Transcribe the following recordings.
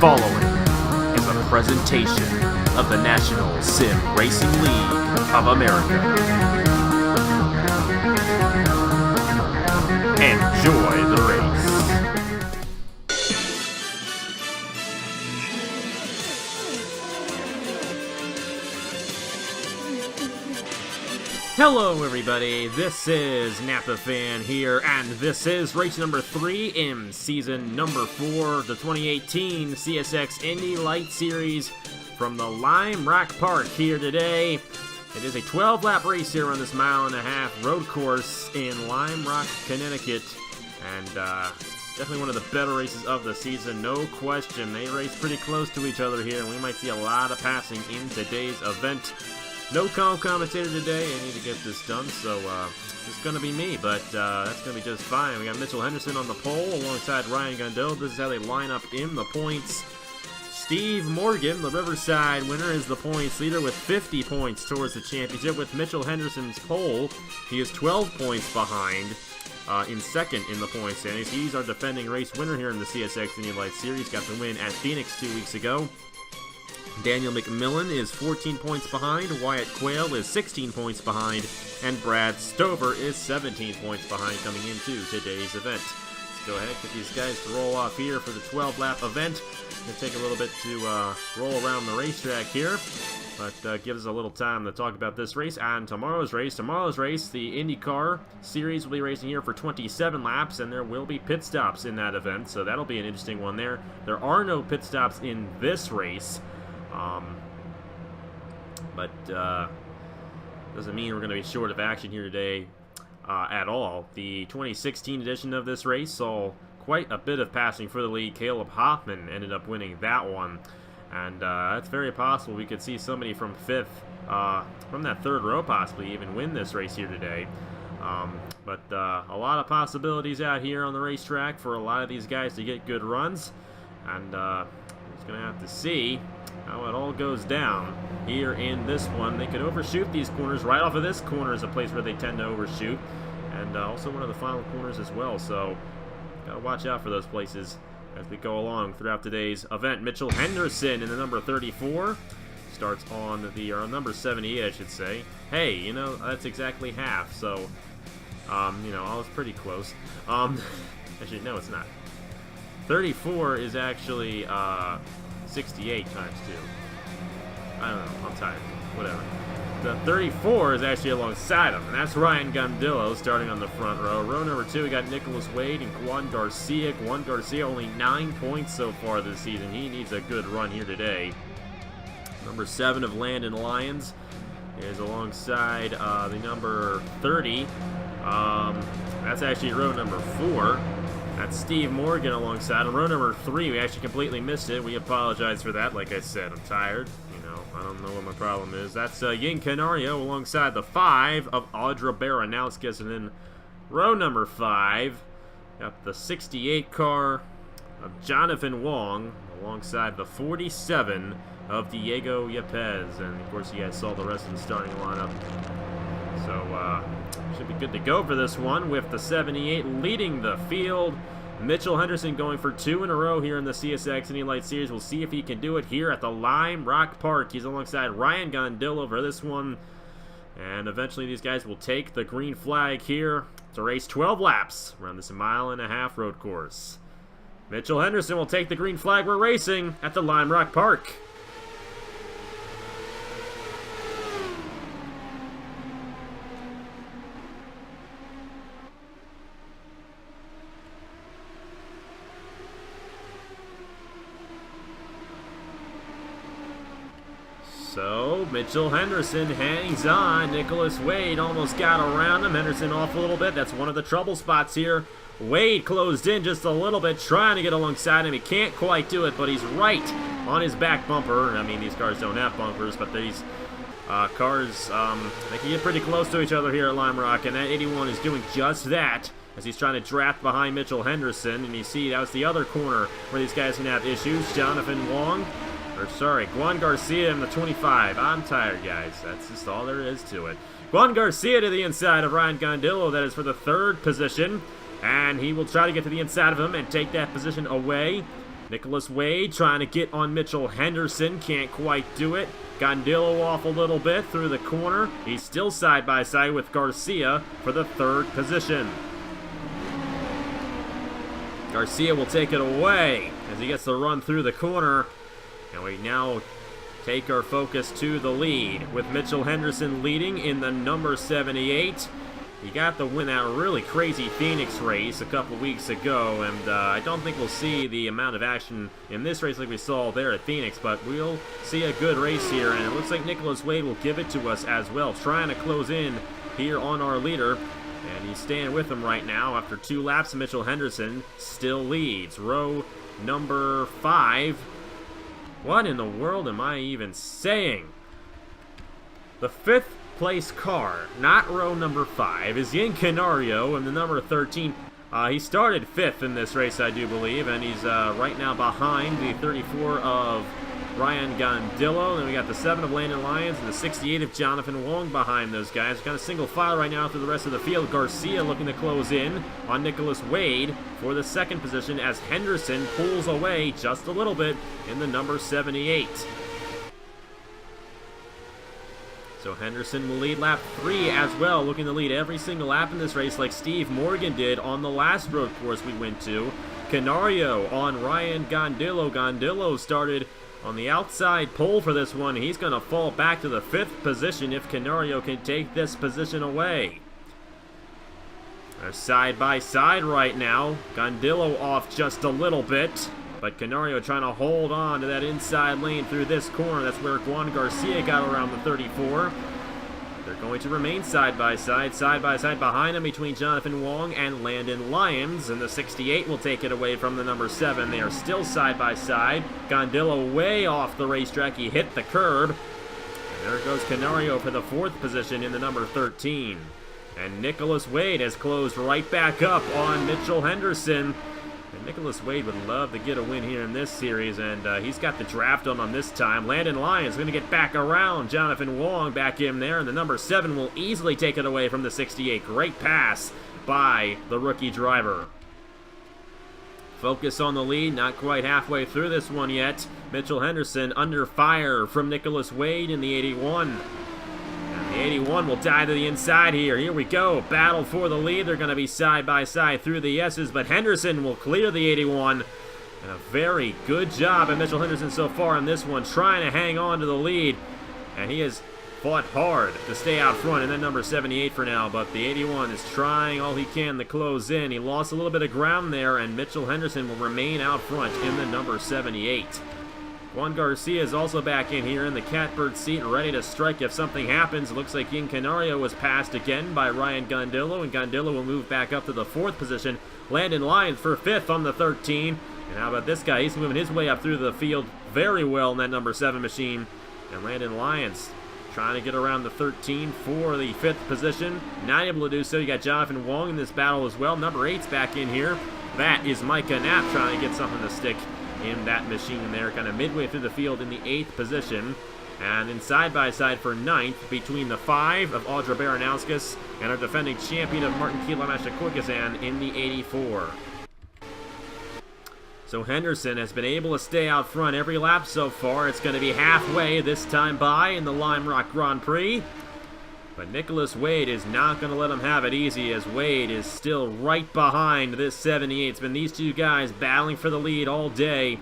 following is a presentation of the National Sim Racing League of America. Enjoy the race. Hello everybody, this is Napa Fan here, and this is race number 3 in season number 4, the 2018 CSX IndyLights series from the Lime Rock Park here today. It is a 12-lap race here on this mile-and-a-half road course in Lime Rock, Connecticut, and definitely one of the better races of the season, no question. They race pretty close to each other here, and we might see a lot of passing in today's event. No commentator today. I need to get this done, so it's going to be me, but that's going to be just fine. We got Mitchell Henderson on the pole alongside Ryan Gondello. This is how they line up in the points. Steve Morgan, the Riverside winner, is the points leader with 50 points towards the championship. With Mitchell Henderson's pole, he is 12 points behind in second in the points standings. He's our defending race winner here in the CSX IndyLights series. Got the win at Phoenix 2 weeks ago. Daniel McMillan is 14 points behind, Wyatt Quayle is 16 points behind, and Brad Stover is 17 points behind coming into today's event. Let's go ahead and get these guys to roll off here for the 12-lap event. It'll take a little bit to roll around the racetrack here, but gives us a little time to talk about this race and tomorrow's race. Tomorrow's race, the IndyCar series will be racing here for 27 laps, and there will be pit stops in that event, so that'll be an interesting one there. There are no pit stops in this race. But doesn't mean we're going to be short of action here today at all. The 2016 edition of this race saw quite a bit of passing for the lead. Caleb Hoffman ended up winning that one, and it's very possible we could see somebody from fifth, from that third row possibly even win this race here today. But a lot of possibilities out here on the racetrack for a lot of these guys to get good runs, and we're just going to have to see how it all goes down here in this one. They could overshoot these corners. Right off of this corner is a place where they tend to overshoot, and also one of the final corners as well, so gotta watch out for those places as we go along throughout today's event. Mitchell Henderson in the number 34 starts on the, or number 78 I should say. Hey, you know, that's exactly half, so you know, I was pretty close. Actually, no, it's not. 34 is actually 68 times 2. I don't know. I'm tired. Whatever. The 34 is actually alongside him, and that's Ryan Gondello starting on the front row. Row number 2, we got Nicholas Wade and Juan Garcia. Juan Garcia only 9 points so far this season. He needs a good run here today. Number 7 of Landon Lyons is alongside the number 30. That's actually row number 4. That's Steve Morgan alongside him. Row number 3, we actually completely missed it. We apologize for that. Like I said, I'm tired. You know, I don't know what my problem is. That's Yin Canario alongside the 5 of Audra Baranowskis. And then row number 5, got the 68 car of Jonathan Wong alongside the 47 of Diego Yepes. And, of course, you guys saw the rest of the starting lineup. So, should be good to go for this one with the 78 leading the field. Mitchell Henderson going for 2 in a row here in the CSX IndyLights series. We'll see if he can do it here at the Lime Rock Park. He's alongside Ryan Gondello for this one. And eventually these guys will take the green flag here to race 12 laps around this mile-and-a-half road course. Mitchell Henderson will take the green flag. We're racing at the Lime Rock Park. So, Mitchell Henderson hangs on. Nicholas Wade almost got around him. Henderson off a little bit. That's one of the trouble spots here. Wade closed in just a little bit, trying to get alongside him. He can't quite do it, but he's right on his back bumper. I mean, these cars don't have bumpers, but these cars, they can get pretty close to each other here at Lime Rock, and that 81 is doing just that as he's trying to draft behind Mitchell Henderson. And you see, that was the other corner where these guys can have issues. Jonathan Wong. Juan Garcia in the 25. I'm tired, guys. That's just all there is to it. Juan Garcia to the inside of Ryan Gondello. That is for the 3rd position. And he will try to get to the inside of him and take that position away Nicholas Wade trying to get on Mitchell Henderson. Can't quite do it. Gondillo off a little bit through the corner. He's still side by side with Garcia for the third position. Garcia will take it away as he gets the run through the corner. And we now take our focus to the lead with Mitchell Henderson leading in the number 78. He got the win that really crazy Phoenix race a couple weeks ago, and I don't think we'll see the amount of action in this race like we saw there at Phoenix, but we'll see a good race here, and it looks like Nicholas Wade will give it to us as well, trying to close in here on our leader, and he's staying with him right now. After 2 laps, Mitchell Henderson still leads. Row number 5. What in the world am I even saying? The 5th place car, not row number 5, is Yin Canario in the number 13. He started 5th in this race, I do believe, and he's right now behind the 34 of Ryan Gondillo. Then we got the 7 of Landon Lyons and the 68 of Jonathan Wong behind those guys. Kind of single file right now through the rest of the field. Garcia looking to close in on Nicholas Wade for the 2nd position as Henderson pulls away just a little bit in the number 78. So Henderson will lead lap 3 as well, looking to lead every single lap in this race like Steve Morgan did on the last road course we went to. Canario on Ryan Gondillo. Gondillo started on the outside pole for this one. He's going to fall back to the 5th position if Canario can take this position away. They're side by side right now. Gondillo off just a little bit, but Canario trying to hold on to that inside lane through this corner. That's where Juan Garcia got around the 34. They're going to remain side by side behind him between Jonathan Wong and Landon Lyons, and the 68 will take it away from the number 7. They are still side by side. Gondillo way off the racetrack. He hit the curb. And there goes Canario for the 4th position in the number 13. And Nicholas Wade has closed right back up on Mitchell Henderson. And Nicholas Wade would love to get a win here in this series, and he's got the draft on him this time. Landon Lyons going to get back around Jonathan Wong back in there, and the number 7 will easily take it away from the 68. Great pass by the rookie driver. Focus on the lead, not quite halfway through this one yet. Mitchell Henderson under fire from Nicholas Wade in the 81. The 81 will die to the inside here. Here we go. Battle for the lead. They're going to be side by side through the S's, but Henderson will clear the 81. And a very good job by Mitchell Henderson so far on this one, trying to hang on to the lead. And he has fought hard to stay out front in that number 78 for now, but the 81 is trying all he can to close in. He lost a little bit of ground there, and Mitchell Henderson will remain out front in the number 78. Juan Garcia is also back in here in the catbird seat, ready to strike if something happens. It looks like Yin Canario was passed again by Ryan Gondillo, and Gondillo will move back up to the 4th position. Landon Lyons for 5th on the 13. And how about this guy? He's moving his way up through the field very well in that number 7 machine. And Landon Lyons trying to get around the 13 for the 5th position. Not able to do so. You got Jonathan Wong in this battle as well. Number 8's back in here. That is Micah Knapp trying to get something to stick in that machine there, kind of midway through the field in the 8th position. And in side-by-side for 9th between the 5 of Audra Baranauskas and our defending champion of Martin Kielemacha-Quikazan in the 84. So Henderson has been able to stay out front every lap so far. It's going to be halfway this time by in the Lime Rock Grand Prix. But Nicholas Wade is not going to let him have it easy, as Wade is still right behind this 78. It's been these two guys battling for the lead all day,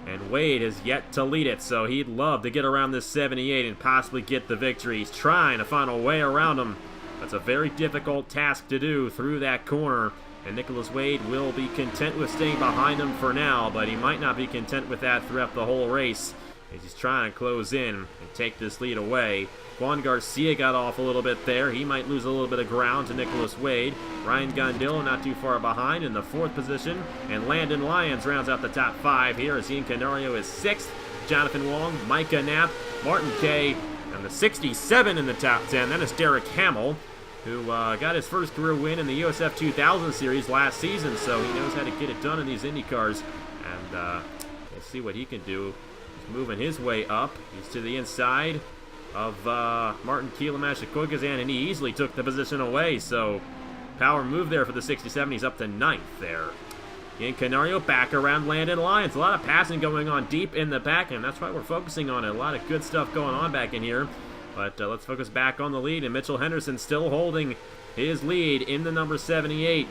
and Wade has yet to lead it, so he'd love to get around this 78 and possibly get the victory. He's trying to find a way around him. That's a very difficult task to do through that corner, and Nicholas Wade will be content with staying behind him for now, but he might not be content with that throughout the whole race, as he's trying to close in and take this lead away. Juan Garcia got off a little bit there. He might lose a little bit of ground to Nicholas Wade. Ryan Gondillo not too far behind in the 4th position. And Landon Lyons rounds out the top 5 here as Yin Canario is 6th. Jonathan Wong, Micah Knapp, Martin Kay, and the 67 in the top 10. That is Derek Hamill, who got his first career win in the USF 2000 series last season, so he knows how to get it done in these Indy cars. And we'll see what he can do. He's moving his way up. He's to the inside of Martin Kielemacha-Quikazan, and he easily took the position away, so power move there for the 67. He's up to 9th there. In Canario, back around Landon Lyons. A lot of passing going on deep in the back, and that's why we're focusing on it. A lot of good stuff going on back in here. But let's focus back on the lead, and Mitchell Henderson still holding his lead in the number 78.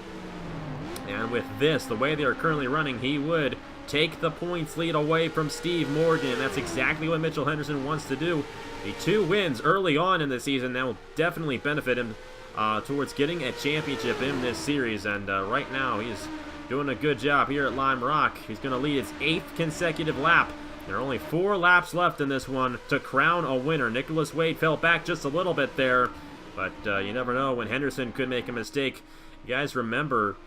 And with this, the way they are currently running, he would take the points lead away from Steve Morgan, and that's exactly what Mitchell Henderson wants to do. The 2 wins early on in the season, that will definitely benefit him towards getting a championship in this series, and right now he's doing a good job here at Lime Rock. He's going to lead his 8th consecutive lap. There are only 4 laps left in this one to crown a winner. Nicholas Wade fell back just a little bit there, but you never know when Henderson could make a mistake. You guys remember,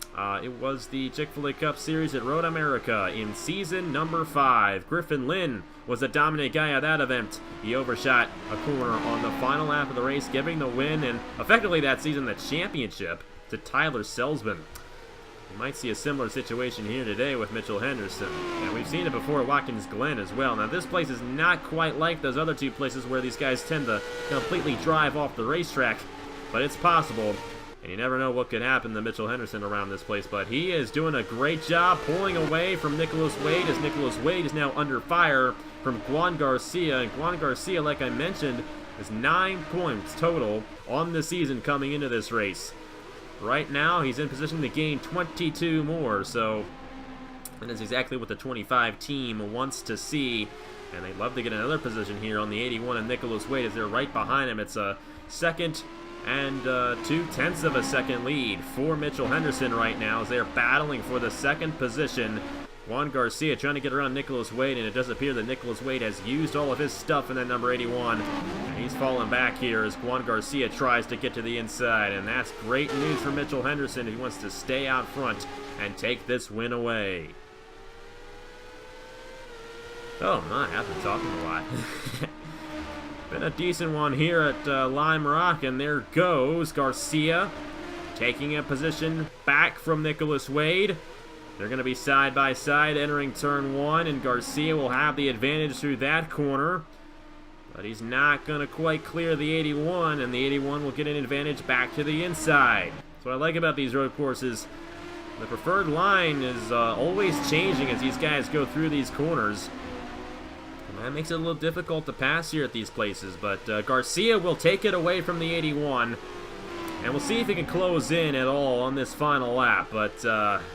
it was the Chick-fil-A Cup Series at Road America in season number 5. Griffin Lynn was the dominant guy at that event. He overshot a corner on the final lap of the race, giving the win and effectively that season the championship to Tyler Selsman. You might see a similar situation here today with Mitchell Henderson. And we've seen it before at Watkins Glen as well. Now, this place is not quite like those other 2 places where these guys tend to completely drive off the racetrack, but it's possible. And you never know what could happen to Mitchell Henderson around this place, but he is doing a great job pulling away from Nicholas Wade, as Nicholas Wade is now under fire from Juan Garcia. And Juan Garcia, like I mentioned, is 9 points total on the season coming into this race. Right now, he's in position to gain 22 more, so that is exactly what the 25 team wants to see. And they'd love to get another position here on the 81 of Nicholas Wade as they're right behind him. It's a second and 2/10 of a second lead for Mitchell Henderson right now as they're battling for the second position. Juan Garcia trying to get around Nicholas Wade, and it does appear that Nicholas Wade has used all of his stuff in that number 81. And he's falling back here as Juan Garcia tries to get to the inside, and that's great news for Mitchell Henderson. He wants to stay out front and take this win away. Oh my, I've been talking a lot. Been a decent one here at Lime Rock, and there goes Garcia taking a position back from Nicholas Wade. They're going to be side by side entering turn 1, and Garcia will have the advantage through that corner. But he's not going to quite clear the 81, and the 81 will get an advantage back to the inside. That's what I like about these road courses. The preferred line is always changing as these guys go through these corners. And that makes it a little difficult to pass here at these places, but Garcia will take it away from the 81. And we'll see if he can close in at all on this final lap, but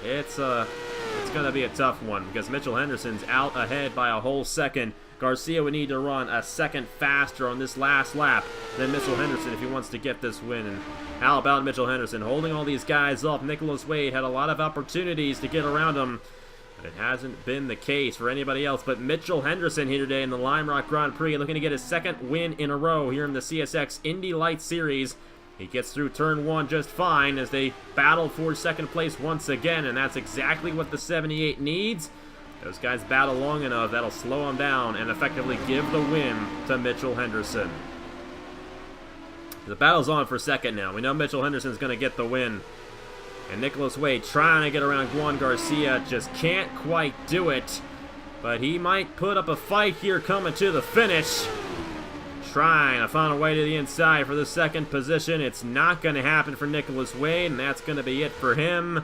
it's going to be a tough one because Mitchell Henderson's out ahead by a whole second. Garcia would need to run a second faster on this last lap than Mitchell Henderson if he wants to get this win. And how about Mitchell Henderson holding all these guys off? Nicholas Wade had a lot of opportunities to get around him, but it hasn't been the case for anybody else. But Mitchell Henderson here today in the Lime Rock Grand Prix, looking to get his 2nd win in a row here in the CSX IndyLights Series. He gets through turn 1 just fine as they battle for 2nd place once again, and that's exactly what the 78 needs. Those guys battle long enough, that'll slow them down and effectively give the win to Mitchell Henderson. The battle's on for 2nd now. We know Mitchell Henderson's going to get the win. And Nicholas Wade trying to get around Juan Garcia, just can't quite do it. But he might put up a fight here coming to the finish. Trying to find a way to the inside for the 2nd position. It's not going to happen for Nicholas Wade, and that's going to be it for him.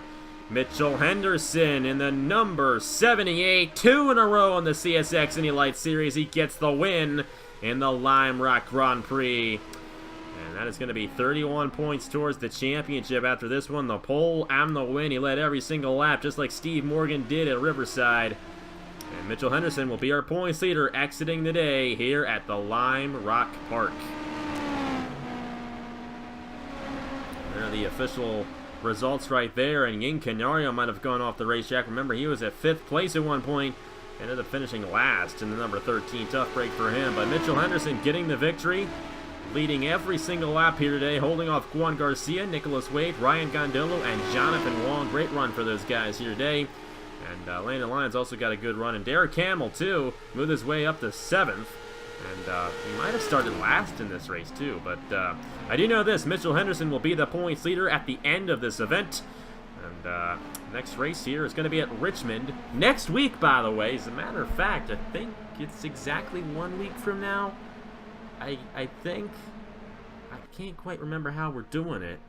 Mitchell Henderson in the number 78, 2 in a row in the CSX IndyLights Series. He gets the win in the Lime Rock Grand Prix. And that is going to be 31 points towards the championship after this one. The pole and the win. He led every single lap just like Steve Morgan did at Riverside. And Mitchell Henderson will be our points leader exiting the day here at the Lime Rock Park. There are the official results right there, and Ying Canario might have gone off the racetrack. Remember, he was at 5th place at one point, ended up finishing last in the number 13. Tough break for him, but Mitchell Henderson getting the victory, leading every single lap here today, holding off Juan Garcia, Nicholas Wade, Ryan Gondolo, and Jonathan Wong. Great run for those guys here today. And Landon Lyons also got a good run. And Derek Hamill, too, moved his way up to 7th. And he might have started last in this race, too. But I do know this. Mitchell Henderson will be the points leader at the end of this event. And next race here is going to be at Richmond next week, by the way. As a matter of fact, I think it's exactly 1 week from now. I think. I can't quite remember how we're doing it.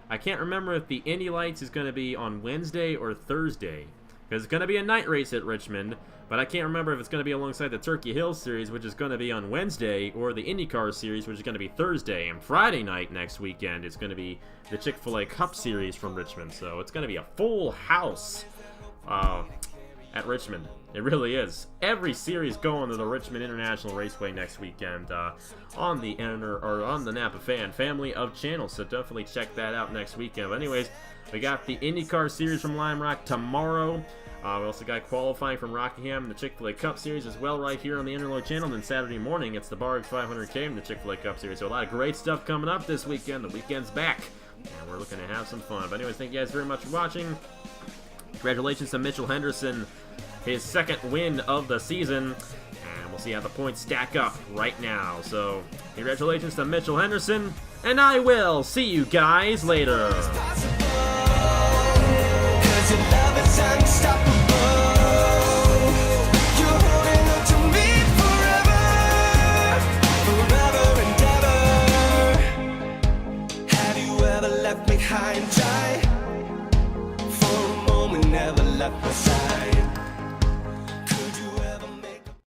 I can't remember if the IndyLights is going to be on Wednesday or Thursday. because it's going to be a night race at Richmond, but I can't remember if it's going to be alongside the Turkey Hill Series, which is going to be on Wednesday, or the IndyCar Series, which is going to be Thursday. And Friday night next weekend is going to be the Chick-fil-A Cup Series from Richmond. So it's going to be a full house at Richmond. It really is. Every series going to the Richmond International Raceway next weekend on the Napa Fan family of channels. So definitely check that out next weekend. But anyways, we got the IndyCar Series from Lime Rock tomorrow. We also got qualifying from Rockingham and the Chick-fil-A Cup Series as well right here on the NRLOA channel. And then Saturday morning, it's the Barg 500K and the Chick-fil-A Cup Series. So a lot of great stuff coming up this weekend. The weekend's back, and we're looking to have some fun. But anyways, thank you guys very much for watching. Congratulations to Mitchell Henderson, his second win of the season. And we'll see how the points stack up right now. So congratulations to Mitchell Henderson, and I will see you guys later. Behind, try for a moment, never left my side.